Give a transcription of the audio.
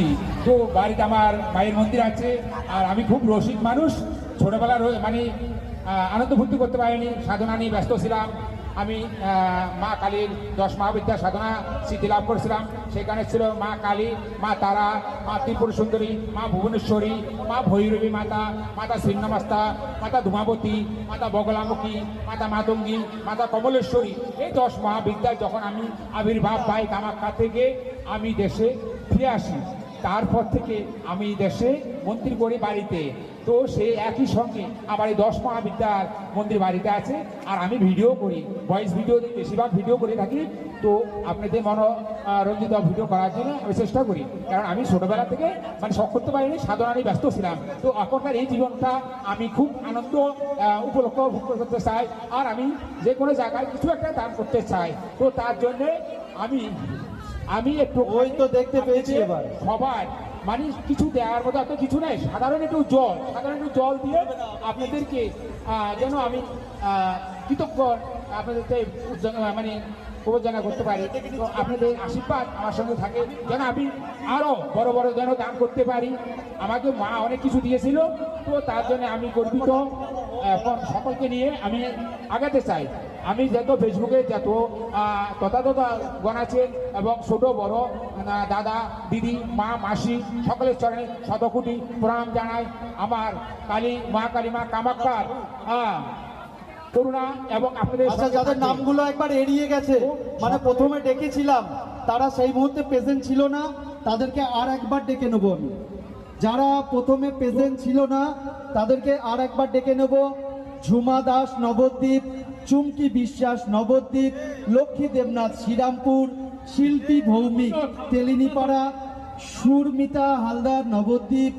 আসছি। তো বাড়িতে আমার মায়ের মন্দির আছে, আর আমি খুব রসিক মানুষ। ছোটোবেলার মানে আনন্দ ফুর্তি করতে পারিনি, সাধনা নিয়ে ব্যস্ত ছিলাম। আমি মা কালীর 10 মহাবিদ্যা সাধনা সিদ্ধি লাভ করেছিলাম। সেখানে ছিল মা কালী, মা তারা, মা ত্রিপুর সুন্দরী, মা ভুবনেশ্বরী, মা ভৈরবী মাতা, মাতা ছিন্নমাস্তা, মাতা ধূমাবতী, মাতা বগলামুখী, মাতা মাতঙ্গী, মাতা কমলেশ্বরী। এই 10 মহাবিদ্যায় যখন আমি আবির্ভাব পাই কামাখ্যা থেকে, আমি দেশে ফিরে আসি। তারপর থেকে আমি দেশে মন্দির করি বাড়িতে। তো সেই একই সঙ্গে আমার এই 10 মহাবিদ্যার মন্দির বাড়িতে আছে। আর আমি ভিডিও করি, ভয়েস ভিডিও, বেশিরভাগ ভিডিও করে থাকি। তো আপনাদের মনোরঞ্জিত ভিডিও করার জন্য আমি চেষ্টা করি, কারণ আমি ছোটোবেলা থেকে মানে শখ করতে পারিনি, সাধনা নিয়ে ব্যস্ত ছিলাম। তো এখনকার এই জীবনটা আমি খুব আনন্দ উপলক্ষ ভোগ করতে চাই, আর আমি যে কোনো জায়গায় কিছু একটা দান করতে চাই। তো তার জন্যে আমি একটু ওই তো দেখতে পেয়েছি এবার সবার মানে কিছু দেওয়ার মতো এত কিছু নেই, সাধারণ একটু জল দিয়ে আপনাদেরকে যেন আমি কৃতজ্ঞ আপনাদেরকে মানে প্রবর্জনা করতে পারি। তো আপনাদের আশীর্বাদ আমার সঙ্গে থাকে, যেন আমি আরও বড় বড় যেন দান করতে পারি। আমাকে মা অনেক কিছু দিয়েছিল, তো তার জন্য আমি গর্বিত। এখন সকলকে নিয়ে আমি আগাতে চাই। আমি যত ফেসবুকে যত গণ আছে এবং ছোট বড় দাদা দিদি মা মাসি সকলের চরণে শতকোটি প্রণাম জানাই। আমার মা কালী মা কামাখ্যার করুণা এবং আপনাদের যাদের নামগুলো একবার এড়িয়ে গেছে, মানে প্রথমে ডেকেছিলাম তারা সেই মুহূর্তে প্রেজেন্ট ছিল না, তাদেরকে আর একবার ডেকে নেবো আমি। যারা প্রথমে প্রেজেন্ট ছিল না তাদেরকে আর একবার ডেকে নেব। ঝুমা দাস নবদ্বীপ, চুমকি বিশ্বাস নবদ্বীপ, লক্ষ্মী দেবনাথ শ্রীরামপুর, শিল্পী ভৌমিক তেলিনীপাড়া, সুরমিতা হালদার নবদ্বীপ,